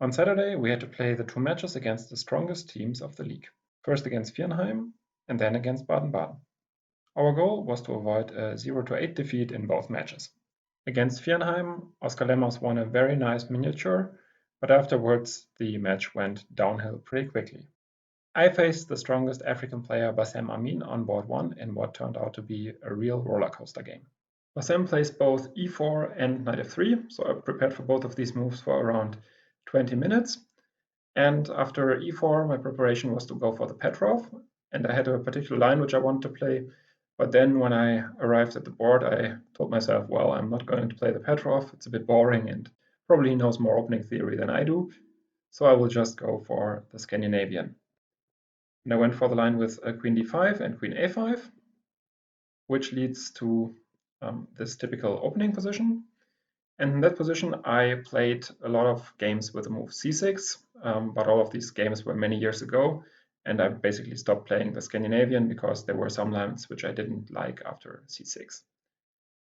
On Saturday, we had to play the two matches against the strongest teams of the league. First against Viernheim and then against Baden-Baden. Our goal was to avoid a 0-8 defeat in both matches. Against Viernheim, Oskar Lemmers won a very nice miniature, but afterwards the match went downhill pretty quickly. I faced the strongest African player Bassem Amin on board 1 in what turned out to be a real rollercoaster game. Bassem plays both e4 and knight f3, so I prepared for both of these moves for around 20 minutes. And after e4, my preparation was to go for the Petrov, and I had a particular line which I wanted to play. But then when I arrived at the board, I told myself, well, I'm not going to play the Petrov. It's a bit boring and probably he knows more opening theory than I do. So I will just go for the Scandinavian. And I went for the line with queen d5 and queen a5, which leads to this typical opening position. And in that position, I played a lot of games with the move c6, but all of these games were many years ago, and I basically stopped playing the Scandinavian because there were some lines which I didn't like after c6.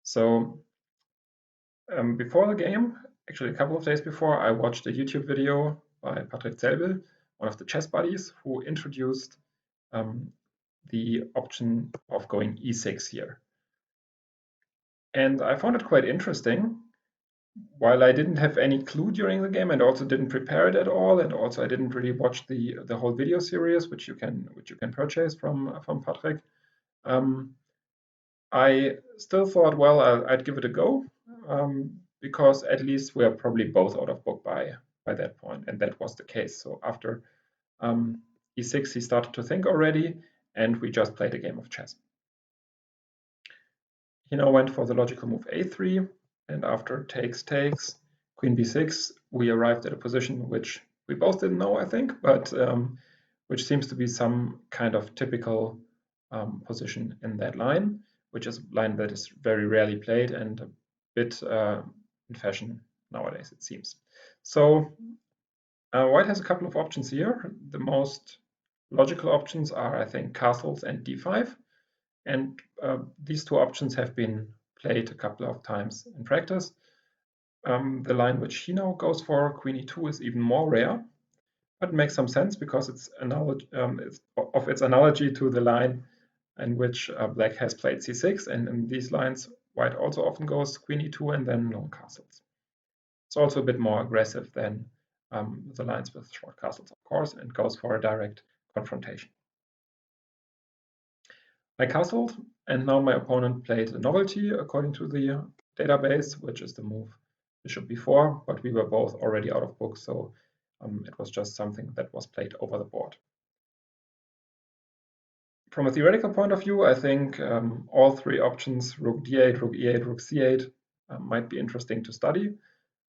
So before the game, actually a couple of days before, I watched a YouTube video by Patrick Zelbel, one of the chess buddies, who introduced the option of going e6 here. And I found it quite interesting. While I didn't have any clue during the game and also didn't prepare it at all, and also I didn't really watch the whole video series, which you can purchase from Patrick, I still thought, well, I'd give it a go, because at least we are probably both out of book by that point, and that was the case. So after e6, he started to think already, and we just played a game of chess. He now went for the logical move a3, and after takes, queen b6, we arrived at a position which we both didn't know, I think, but which seems to be some kind of typical position in that line, which is a line that is very rarely played and a bit in fashion nowadays, it seems. So White has a couple of options here. The most logical options are, I think, castles and d5. And these two options have been played a couple of times in practice. The line which he now goes for, queen e2, is even more rare, but it makes some sense because it's of its analogy to the line in which black has played c6, and in these lines, white also often goes queen e2 and then long castles. It's also a bit more aggressive than the lines with short castles, of course, and goes for a direct confrontation. I castled, and now my opponent played a novelty according to the database, which is the move bishop b4, but we were both already out of book, so it was just something that was played over the board. From a theoretical point of view, I think all three options, rook d8, rook e8, rook c8, might be interesting to study.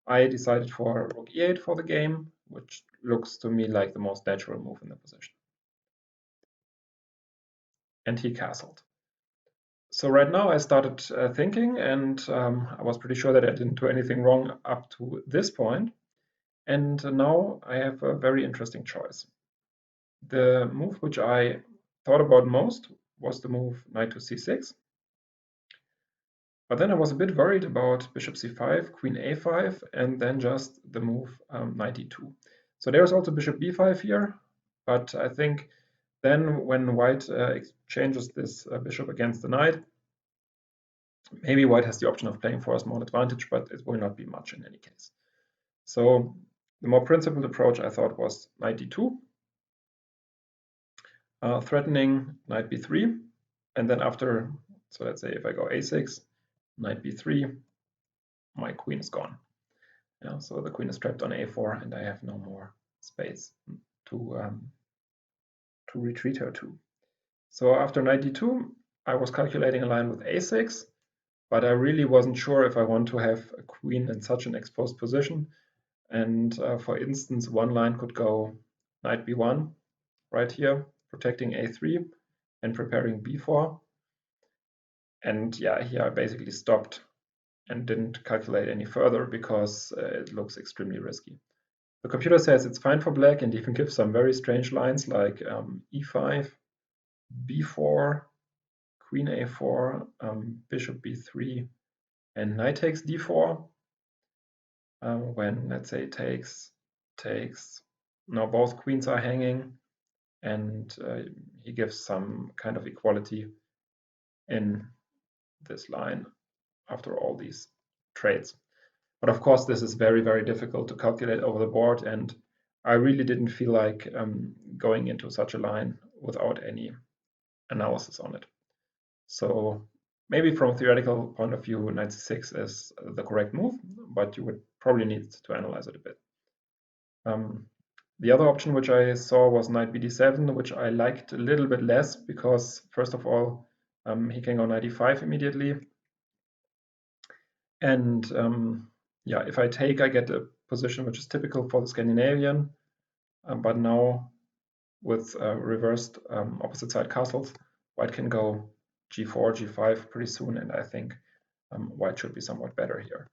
I decided for rook e8 for the game, which looks to me like the most natural move in the position. And he castled. So right now I started thinking, and I was pretty sure that I didn't do anything wrong up to this point. And now I have a very interesting choice. The move which I thought about most was the move knight to c6. But then I was a bit worried about bishop c5, queen a5, and then just the move knight e2. So there's also bishop b5 here, but I think then when white exchanges this bishop against the knight, maybe white has the option of playing for a small advantage, but it will not be much in any case. So the more principled approach I thought was knight d2, threatening knight b3, and then after, so let's say if I go a6, knight b3, my queen is gone. Yeah, so the queen is trapped on a4, and I have no more space to retreat her to. So after knight d2, I was calculating a line with a6, but I really wasn't sure if I want to have a queen in such an exposed position. And for instance, one line could go knight b1 right here, protecting a3 and preparing b4. And yeah, here I basically stopped and didn't calculate any further because it looks extremely risky. The computer says it's fine for black and even gives some very strange lines like e5, b4, queen a4, bishop b3, and knight takes d4. When, let's say, takes takes. Now both queens are hanging, and he gives some kind of equality in this line after all these trades. But of course, this is very, very difficult to calculate over the board, and I really didn't feel like going into such a line without any analysis on it. So maybe from a theoretical point of view, knight c6 is the correct move, but you would probably need to analyze it a bit. The other option which I saw was knight bd7, which I liked a little bit less because, first of all, he can go knight e5 immediately. And yeah, if I take, I get a position which is typical for the Scandinavian, but now with reversed opposite side castles, white can go g4, g5 pretty soon, and I think white should be somewhat better here.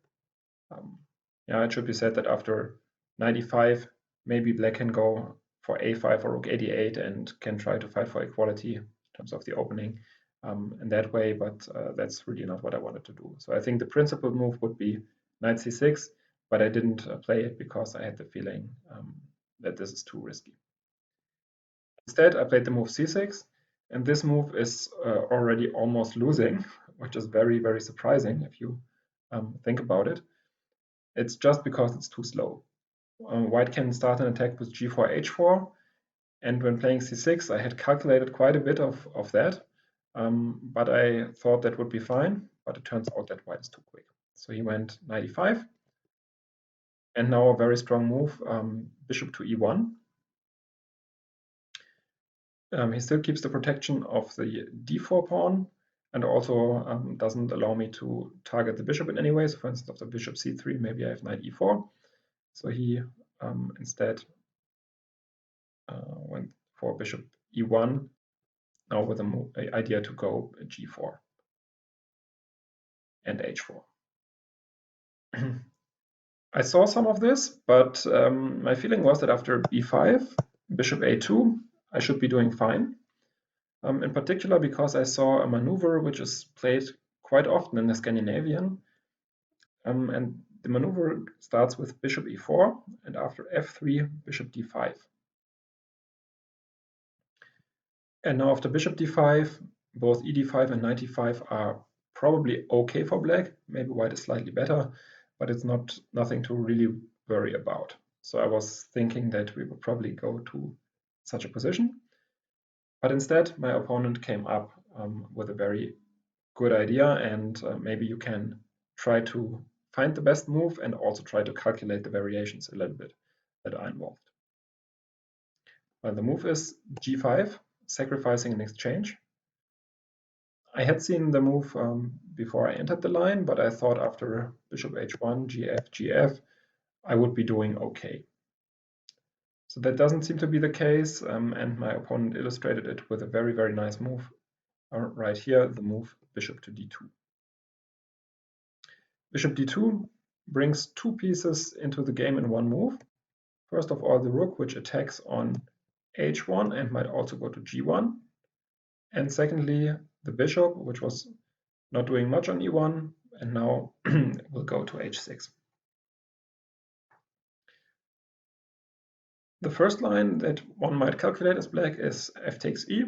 Yeah, it should be said that after knight e5, maybe black can go for a5 or rook a8 and can try to fight for equality in terms of the opening in that way, but that's really not what I wanted to do. So I think the principal move would be knight c6, but I didn't play it because I had the feeling that this is too risky. Instead, I played the move c6, and this move is already almost losing, which is very, very surprising if you think about it. It's just because it's too slow. White can start an attack with g4, h4, and when playing c6, I had calculated quite a bit of that, but I thought that would be fine, but it turns out that white is too quick. So he went knight e5, and now a very strong move, bishop to e1. He still keeps the protection of the d4 pawn, and also doesn't allow me to target the bishop in any way. So for instance, after bishop c3, maybe I have knight e4. So he instead went for bishop e1, now with an idea to go g4 and h4. I saw some of this, but my feeling was that after b5, bishop a2, I should be doing fine. In particular because I saw a maneuver which is played quite often in the Scandinavian, and the maneuver starts with bishop e4, and after f3, bishop d5. And now after bishop d5, both ed5 and knight e5 are probably okay for black. Maybe white is slightly better, but it's nothing to really worry about. So I was thinking that we would probably go to such a position. But instead, my opponent came up with a very good idea, and maybe you can try to find the best move and also try to calculate the variations a little bit that are involved. Well, the move is g5, sacrificing an exchange. I had seen the move before I entered the line, but I thought after bishop h1, gf, gf, I would be doing okay. So that doesn't seem to be the case, and my opponent illustrated it with a very, very nice move right here, the move bishop to d2. Bishop d2 brings two pieces into the game in one move. First of all, the rook, which attacks on h1 and might also go to g1. And secondly, the bishop, which was not doing much on e1, and now will go to h6. The first line that one might calculate as black is f takes e,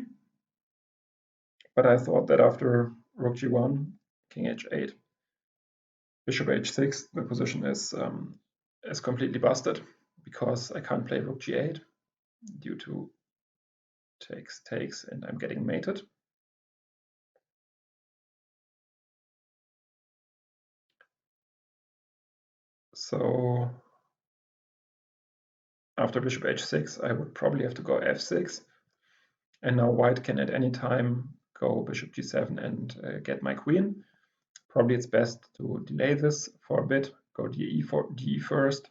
but I thought that after rook g1, king h8, bishop h6, the position is completely busted because I can't play rook g8 due to takes, and I'm getting mated. So after bishop h6, I would probably have to go f6, and now white can at any time go bishop g7 and get my queen. Probably it's best to delay this for a bit, go de first,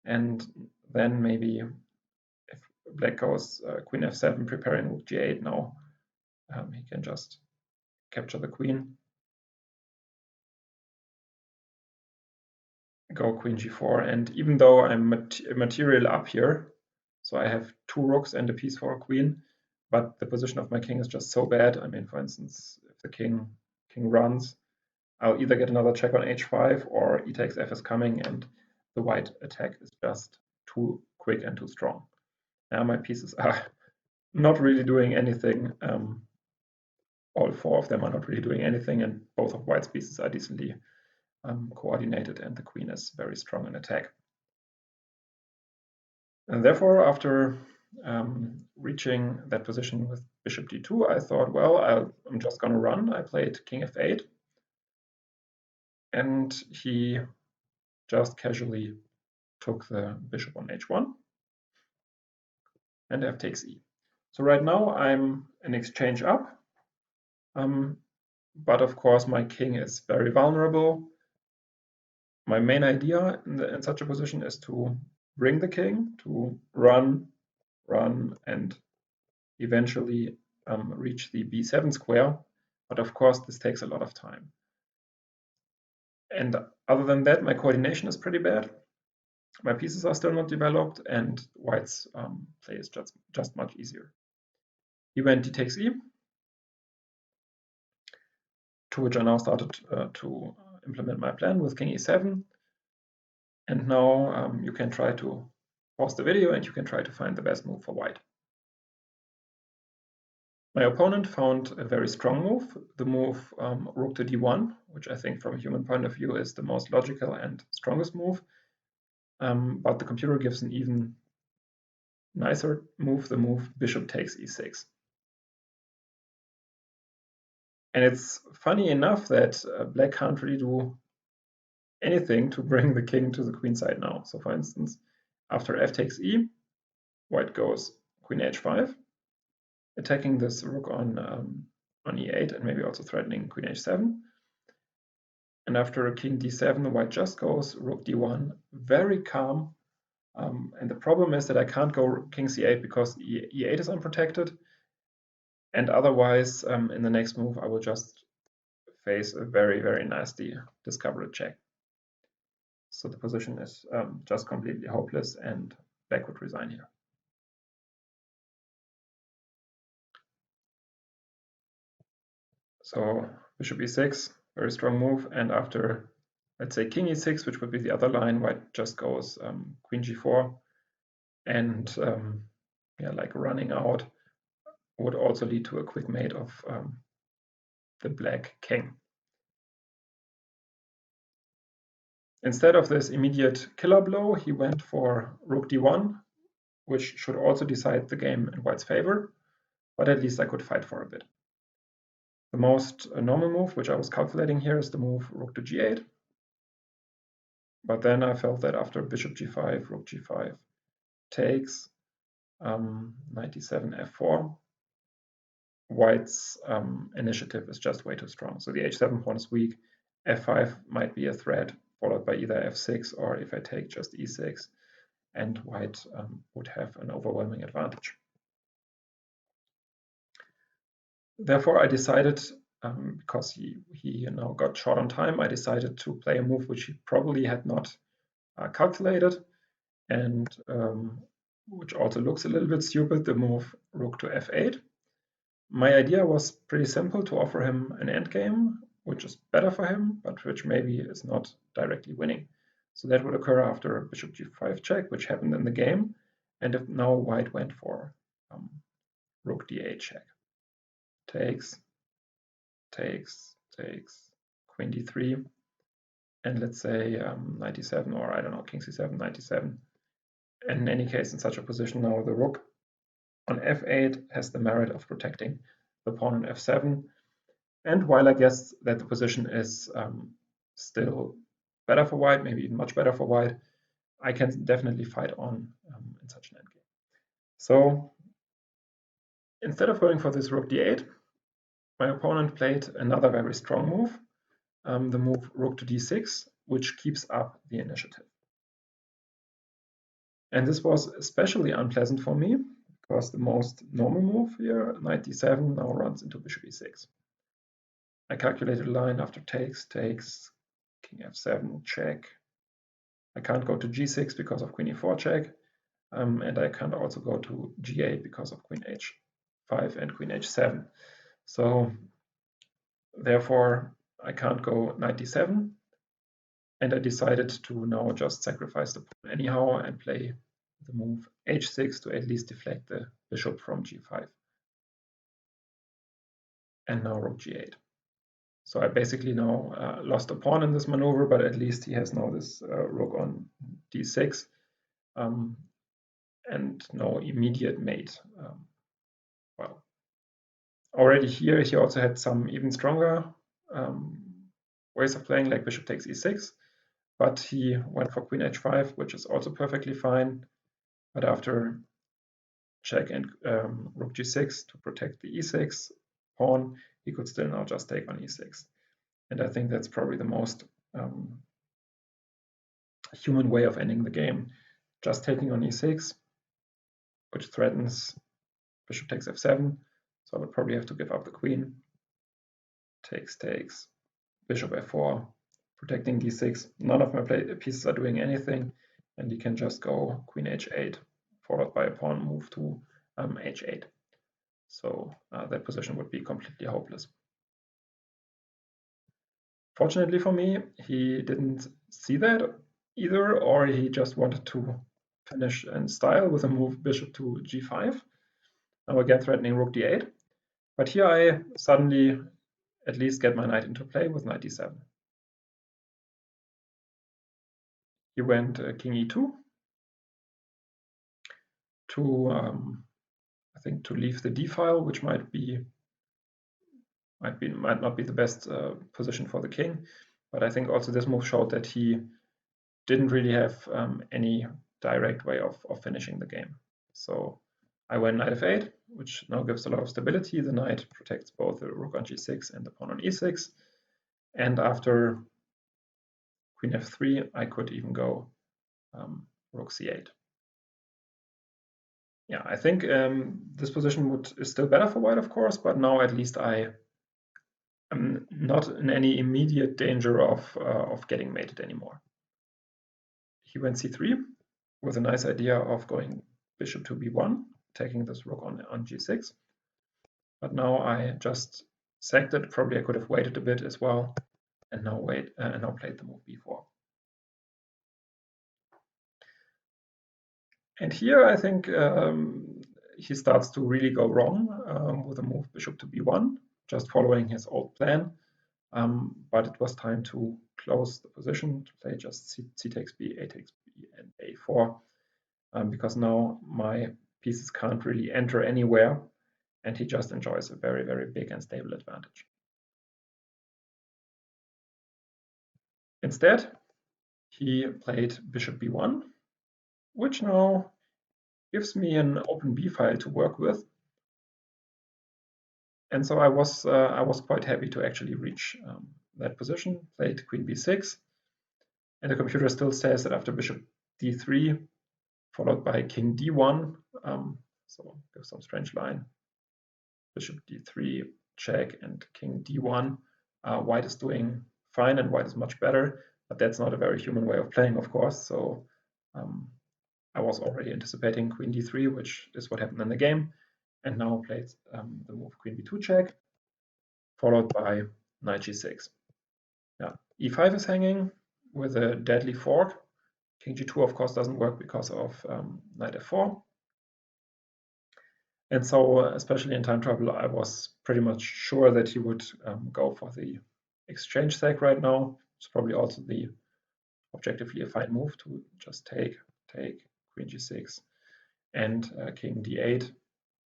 and then maybe if black goes queen f7, preparing rook g8 now, he can just capture the queen, go queen g4, and even though I'm material up here, so I have two rooks and a piece for a queen, but the position of my king is just so bad. I mean, for instance, if the king runs, I'll either get another check on h5 or e takes f is coming, and the white attack is just too quick and too strong. Now my pieces are not really doing anything. All 4 of them are not really doing anything, and both of white's pieces are decently coordinated, and the queen is very strong in attack. And therefore, after reaching that position with bishop d2, I thought, well, I'm just going to run. I played king f8, and he just casually took the bishop on h1, and f takes e. So right now I'm an exchange up, but of course my king is very vulnerable. My main idea in such a position is to bring the king, to run, and eventually reach the b7 square. But of course, this takes a lot of time. And other than that, my coordination is pretty bad. My pieces are still not developed, and white's play is just much easier. He went d takes e, to which I now started to implement my plan with king e7. And now you can try to pause the video and you can try to find the best move for white. My opponent found a very strong move, the move rook to d1, which I think from a human point of view is the most logical and strongest move. But the computer gives an even nicer move, the move bishop takes e6. And it's funny enough that black can't really do anything to bring the king to the queen side now. So for instance, after f takes e, white goes queen h5, attacking this rook on e8 and maybe also threatening queen h7. And after king d7, white just goes rook d1, very calm. And the problem is that I can't go king c8 because e8 is unprotected. And otherwise, in the next move, I will just face a very, very nasty discovered check. So the position is just completely hopeless, and black would resign here. So bishop e6, very strong move, and after, let's say, king e6, which would be the other line, white just goes queen g4, and yeah, like running out would also lead to a quick mate of the black king. Instead of this immediate killer blow, he went for rook d1, which should also decide the game in white's favor, but at least I could fight for a bit. The most normal move, which I was calculating here, is the move rook to g8. But then I felt that after bishop g5, rook g5 takes, 97 f4, white's initiative is just way too strong. So the h7 pawn is weak, f5 might be a threat, followed by either f6 or if I take just e6, and white would have an overwhelming advantage. Therefore, I decided, because he now got short on time, I decided to play a move which he probably had not calculated, and which also looks a little bit stupid, the move rook to f8. My idea was pretty simple, to offer him an endgame, which is better for him, but which maybe is not directly winning. So that would occur after bishop g5 check, which happened in the game, and if now white went for rook d8 check. Takes, queen d3, and let's say 97, or I don't know, king c7, 97. And in any case, in such a position now, the rook on f8 has the merit of protecting the pawn on f7. And while I guess that the position is still better for white, maybe even much better for white, I can definitely fight on in such an endgame. So instead of going for this rook d8, my opponent played another very strong move, the move rook to d6, which keeps up the initiative. And this was especially unpleasant for me, because the most normal move here, knight d7, now runs into bishop e6. I calculated a line after takes, king f7, check. I can't go to g6 because of queen e4 check, and I can't also go to g8 because of queen h5 and queen h7. So therefore, I can't go knight d7, and I decided to now just sacrifice the pawn anyhow and play the move h6 to at least deflect the bishop from g5. And now rook g8. So I basically now lost a pawn in this maneuver, but at least he has now this rook on d6 and no immediate mate. Well, already here he also had some even stronger ways of playing, like bishop takes e6, but he went for queen h5, which is also perfectly fine. But after check and rook g6 to protect the e6 pawn, he could still now just take on e6. And I think that's probably the most human way of ending the game. Just taking on e6, which threatens bishop takes f7. So I would probably have to give up the queen. Takes, bishop f4, protecting d6. None of my pieces are doing anything, and he can just go queen h8, followed by a pawn move to h8. So that position would be completely hopeless. Fortunately for me, he didn't see that either, or he just wanted to finish in style with a move bishop to g5. Now again threatening rook d8. But here I suddenly at least get my knight into play with knight d7. He went king e2 to, I think, to leave the d file, which might not be the best position for the king. But I think also this move showed that he didn't really have any direct way of finishing the game. So I went knight f8, which now gives a lot of stability. The knight protects both the rook on g6 and the pawn on e6. And after queen f3, I could even go rook c8. Yeah, I think this position is still better for white, of course, but now at least I am not in any immediate danger of getting mated anymore. He went c3 with a nice idea of going bishop to b1, taking this rook on g6. But now I just sacked it. Probably I could have waited a bit as well, and now played the move b4. And here I think he starts to really go wrong with a move bishop to b1, just following his old plan. But it was time to close the position, to play just c takes b, a takes b, and a4, because now my pieces can't really enter anywhere, and he just enjoys a very, very big and stable advantage. Instead, he played bishop b1, which now gives me an open b file to work with. And so I was quite happy to actually reach that position, played queen b6, and the computer still says that after bishop d3, followed by king d1, so give some strange line, bishop d3, check, and king d1, white is doing fine and white is much better, but that's not a very human way of playing, of course. So I was already anticipating queen d3, which is what happened in the game, and now played the move queen b2 check, followed by knight g6. Yeah, e5 is hanging with a deadly fork. King g2, of course, doesn't work because of knight f4. And so, especially in time trouble, I was pretty much sure that he would go for the exchange sack right now. It's probably also the objectively a fine move to just take, queen g6, and king d8,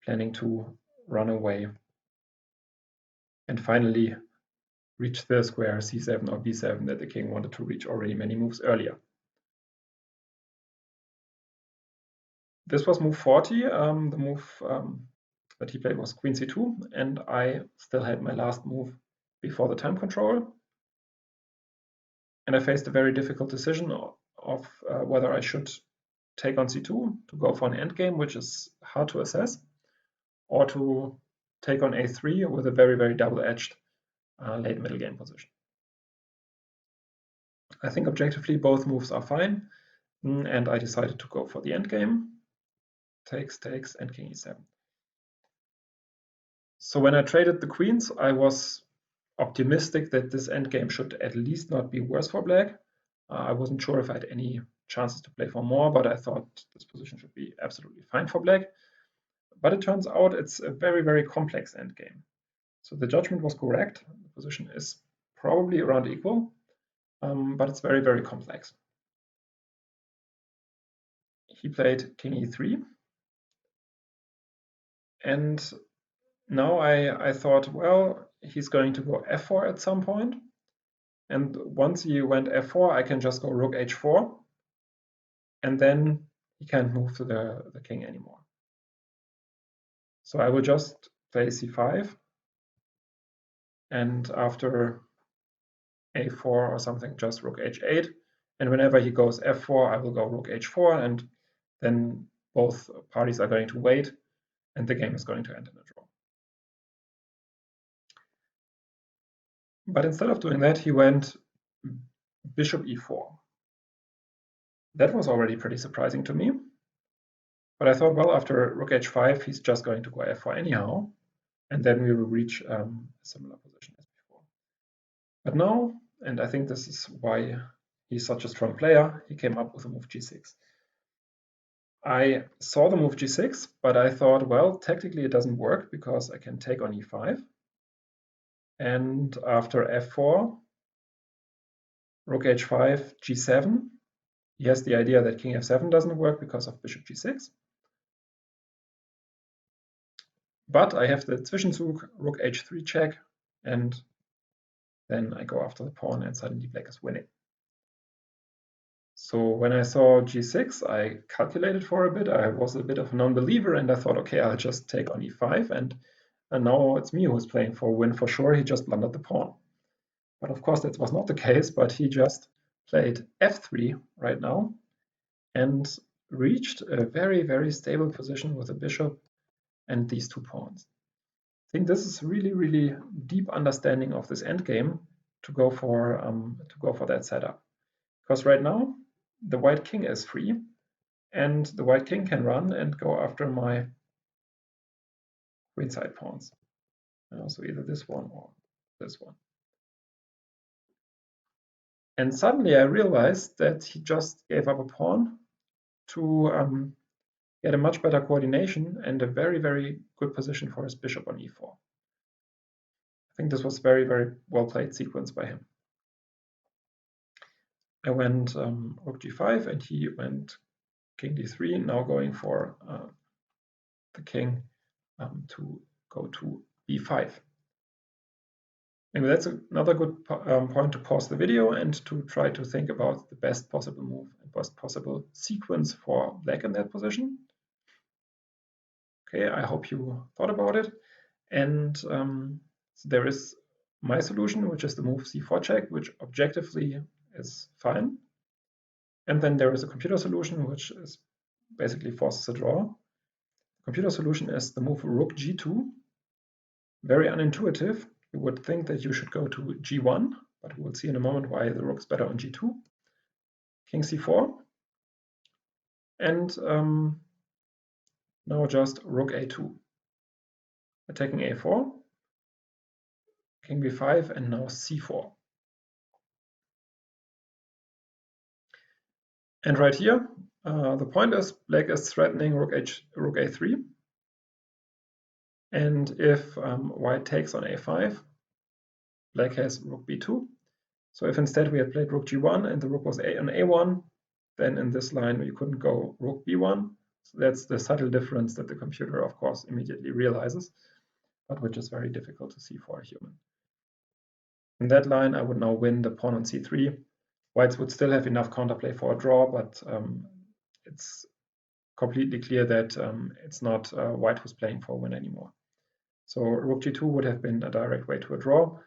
planning to run away and finally reach the square c7 or b7 that the king wanted to reach already many moves earlier. This was move 40. The move that he played was queen c2, and I still had my last move before the time control. And I faced a very difficult decision of whether I should take on c2 to go for an endgame, which is hard to assess, or to take on a3 with a very, very double-edged late middle game position. I think objectively both moves are fine, and I decided to go for the endgame. Takes, and king e7. So when I traded the queens, I was optimistic that this endgame should at least not be worse for black. I wasn't sure if I had any chances to play for more, but I thought this position should be absolutely fine for black. But it turns out it's a very, very complex endgame. So the judgment was correct. The position is probably around equal, but it's very, very complex. He played king e3. And now I thought, well, he's going to go f4 at some point. And once he went f4, I can just go rook h4. And then he can't move to the king anymore. So I will just play c5. And after a4 or something, just rook h8. And whenever he goes f4, I will go rook h4. And then both parties are going to wait. And the game is going to end in a draw. But instead of doing that, he went bishop e4. That was already pretty surprising to me. But I thought, well, after rook h5, he's just going to go f4 anyhow. And then we will reach a similar position as before. But now, and I think this is why he's such a strong player, he came up with a move g6. I saw the move g6, but I thought, well, tactically it doesn't work because I can take on e5. And after f4, rook h5, g7, he has the idea that king f7 doesn't work because of bishop g6. But I have the Zwischenzug, rook h3 check, and then I go after the pawn, and suddenly black is winning. So when I saw g6, I calculated for a bit. I was a bit of a non-believer, and I thought, okay, I'll just take on e5, and now it's me who's playing for a win for sure. He just blundered the pawn. But of course, that was not the case, but he just played f3 right now and reached a very, very stable position with a bishop and these two pawns. I think this is really, really deep understanding of this endgame to go for that setup. Because right now the white king is free, and the white king can run and go after my queenside pawns. So either this one or this one. And suddenly I realized that he just gave up a pawn to get a much better coordination and a very, very good position for his bishop on e4. I think this was very, very well played sequence by him. I went rook g5 and he went king d3, now going for the king to go to b5. Maybe that's another good point to pause the video and to try to think about the best possible move and best possible sequence for black in that position. Okay, I hope you thought about it. And so there is my solution, which is the move c4 check, which objectively is fine. And then there is a computer solution, which is basically forces a draw. The computer solution is the move rook g2. Very unintuitive. You would think that you should go to g1, but we will see in a moment why the rook is better on g2. King c4. And now just rook a2. Attacking a4. King b5 and now c4. And right here, the point is black is threatening rook a3. And if white takes on a5, black has rook b2. So if instead we had played rook g1 and the rook was on a1, then in this line we couldn't go rook b1. So that's the subtle difference that the computer, of course, immediately realizes, but which is very difficult to see for a human. In that line, I would now win the pawn on c3. Whites would still have enough counterplay for a draw, but it's completely clear that it's not white who's playing for a win anymore. So rook g2 would have been a direct way to a draw,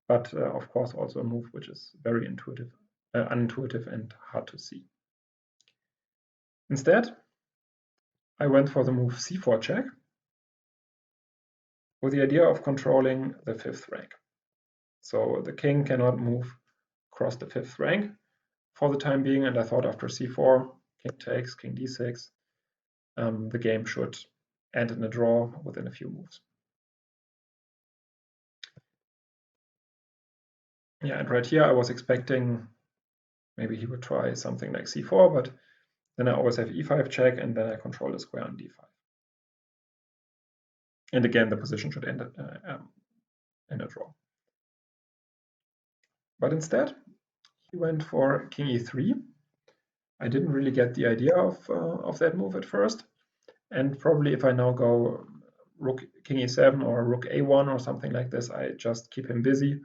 but of course also a move which is very unintuitive and hard to see. Instead, I went for the move c4 check with the idea of controlling the fifth rank. So the king cannot move across the fifth rank for the time being, and I thought after c4, king takes, king d6, the game should end in a draw within a few moves. Yeah, and right here I was expecting maybe he would try something like c4, but then I always have e5 check, and then I control the square on d5. And again, the position should end in a draw. But instead, he went for king e3. I didn't really get the idea of that move at first. And probably if I now go rook king e7 or rook a1 or something like this, I just keep him busy,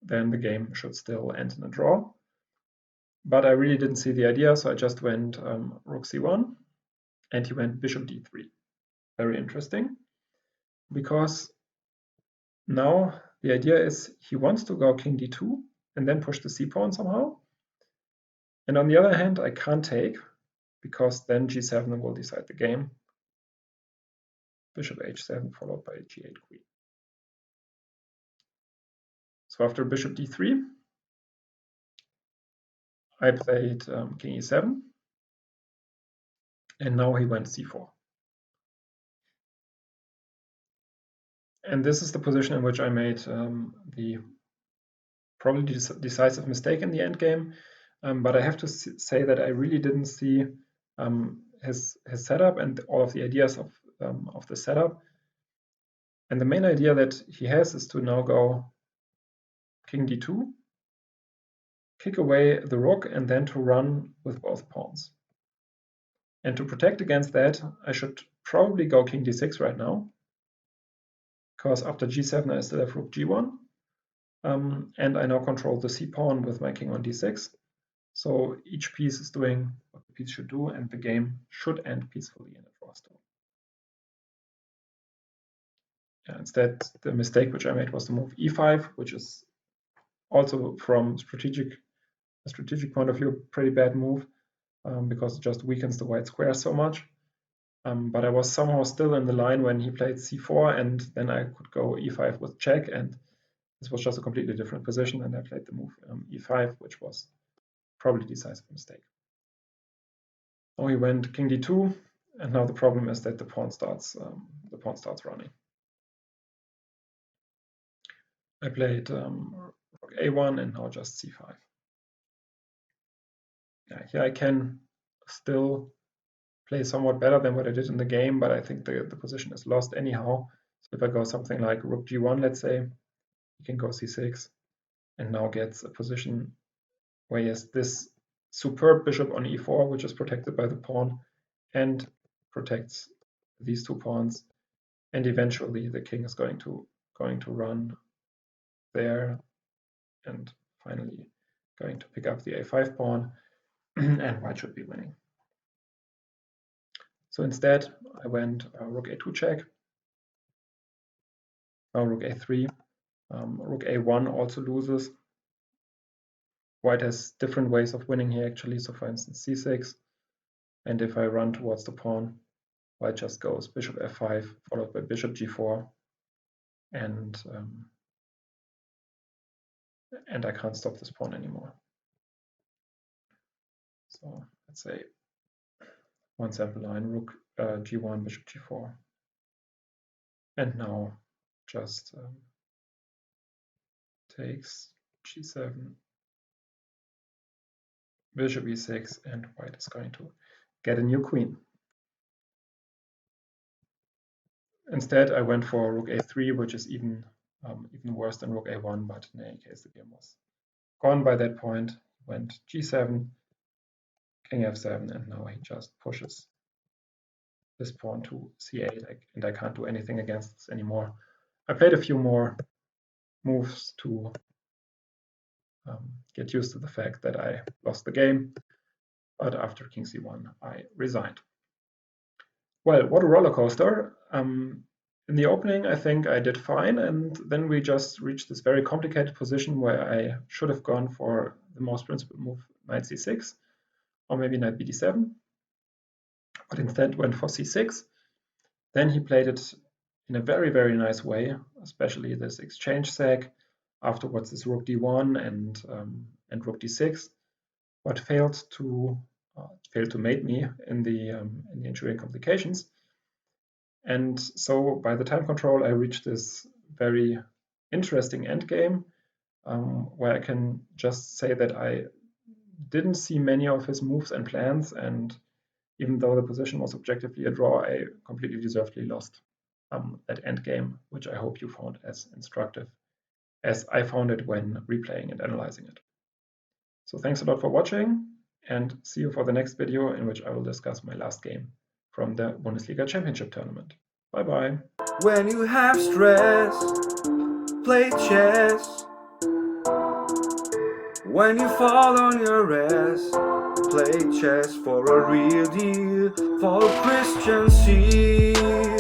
then the game should still end in a draw. But I really didn't see the idea, so I just went rook c1, and he went bishop d3. Very interesting, because now the idea is he wants to go king d2 and then push the c-pawn somehow. And on the other hand, I can't take, because then g7 will decide the game. Bishop h7 followed by g8 queen. So after bishop d3, I played king e7, and now he went c4. And this is the position in which I made the probably decisive mistake in the endgame. But I have to say that I really didn't see his setup and all of the ideas of the setup. And the main idea that he has is to now go king d2, kick away the rook, and then to run with both pawns. And to protect against that, I should probably go king d6 right now, because after g7 I still have rook g1, and I now control the c-pawn with my king on d6. So each piece is doing what the piece should do, and the game should end peacefully in a draw still. Instead, the mistake which I made was to move e5, which is also from a strategic point of view, pretty bad move, because it just weakens the white square so much. But I was somehow still in the line when he played c4, and then I could go e5 with check, and this was just a completely different position, and I played the move e5, which was probably a decisive mistake. Now he went king d2, and now the problem is that the pawn starts running. I played rook a1 and now just c5. Yeah, here I can still play somewhat better than what I did in the game, but I think the position is lost anyhow. So if I go something like rook g1, let's say, he can go c6, and now gets a position where he has this superb bishop on e4, which is protected by the pawn and protects these two pawns, and eventually the king is going to run there and finally going to pick up the a5 pawn, and white should be winning. So instead I went rook a2 check, now rook a3, rook a1 also loses. White has different ways of winning here actually, so for instance c6, and if I run towards the pawn, white just goes bishop f5 followed by bishop g4, and I can't stop this pawn anymore. So let's say one sample line, rook g1, bishop g4, and now just takes g7, bishop e6, and white is going to get a new queen. Instead, I went for rook a3, which is even worse than rook a1, but in any case, the game was gone by that point. Went g7, king f7, and now he just pushes this pawn to c8, and I can't do anything against this anymore. I played a few more moves to get used to the fact that I lost the game, but after king c1, I resigned. Well, what a roller coaster. In the opening, I think I did fine, and then we just reached this very complicated position where I should have gone for the most principled move, knight c6, or maybe knight bd7, but instead went for c6. Then he played it in a very, very nice way, especially this exchange sack, afterwards this rook d1 and rook d6, but failed to mate me in the ensuing complications. And so by the time control, I reached this very interesting endgame, where I can just say that I didn't see many of his moves and plans, and even though the position was objectively a draw, I completely deservedly lost that endgame, which I hope you found as instructive as I found it when replaying and analyzing it. So thanks a lot for watching, and see you for the next video in which I will discuss my last game from the Bundesliga Championship tournament. Bye bye. When you have stress, play chess. When you fall on your ass, play chess for a real deal. Follow Christian Seel.